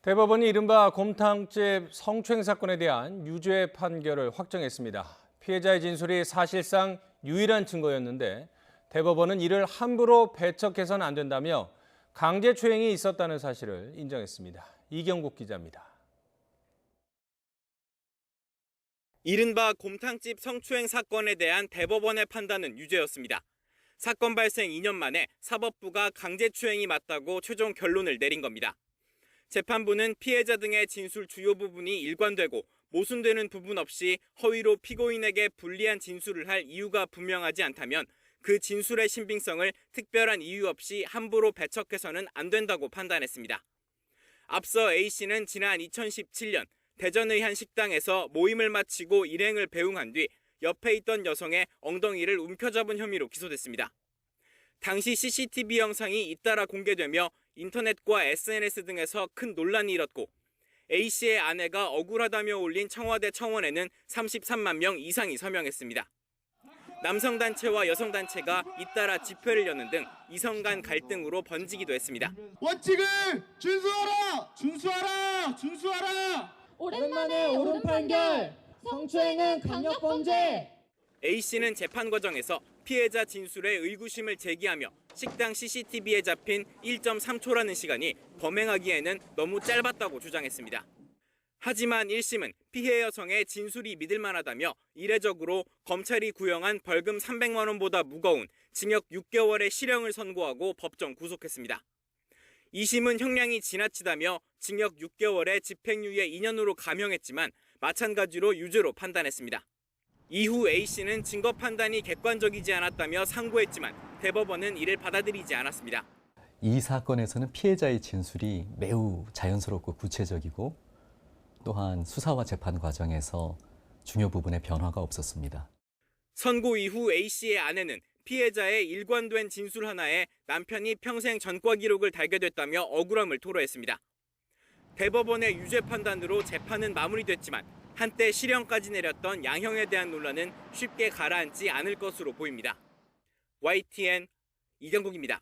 대법원이 이른바 곰탕집 성추행 사건에 대한 유죄 판결을 확정했습니다. 피해자의 진술이 사실상 유일한 증거였는데 대법원은 이를 함부로 배척해서는 안 된다며 강제추행이 있었다는 사실을 인정했습니다. 이경국 기자입니다. 이른바 곰탕집 성추행 사건에 대한 대법원의 판단은 유죄였습니다. 사건 발생 2년 만에 사법부가 강제추행이 맞다고 최종 결론을 내린 겁니다. 재판부는 피해자 등의 진술 주요 부분이 일관되고 모순되는 부분 없이 허위로 피고인에게 불리한 진술을 할 이유가 분명하지 않다면 그 진술의 신빙성을 특별한 이유 없이 함부로 배척해서는 안 된다고 판단했습니다. 앞서 A씨는 지난 2017년 대전의 한 식당에서 모임을 마치고 일행을 배웅한 뒤 옆에 있던 여성의 엉덩이를 움켜잡은 혐의로 기소됐습니다. 당시 CCTV 영상이 잇따라 공개되며 인터넷과 SNS 등에서 큰 논란이 일었고 A씨의 아내가 억울하다며 올린 청와대 청원에는 33만 명 이상이 서명했습니다. 남성단체와 여성단체가 잇따라 집회를 여는 등 이성 간 갈등으로 번지기도 했습니다. 원칙을 준수하라! 준수하라! 준수하라! 오랜만에 옳은 판결! 성추행은 강력범죄! A씨는 재판 과정에서 피해자 진술에 의구심을 제기하며 식당 CCTV에 잡힌 1.3초라는 시간이 범행하기에는 너무 짧았다고 주장했습니다. 하지만 1심은 피해 여성의 진술이 믿을 만하다며 이례적으로 검찰이 구형한 벌금 300만 원보다 무거운 징역 6개월의 실형을 선고하고 법정 구속했습니다. 2심은 형량이 지나치다며 징역 6개월에 집행유예 2년으로 감형했지만 마찬가지로 유죄로 판단했습니다. 이후 A씨는 증거 판단이 객관적이지 않았다며 상고했지만 대법원은 이를 받아들이지 않았습니다. 이 사건에서는 피해자의 진술이 매우 자연스럽고 구체적이고 또한 수사와 재판 과정에서 중요 부분에 변화가 없었습니다. 선고 이후 A씨의 아내는 피해자의 일관된 진술 하나에 남편이 평생 전과 기록을 달게 됐다며 억울함을 토로했습니다. 대법원의 유죄 판단으로 재판은 마무리됐지만 한때 실형까지 내렸던 양형에 대한 논란은 쉽게 가라앉지 않을 것으로 보입니다. YTN 이경국입니다.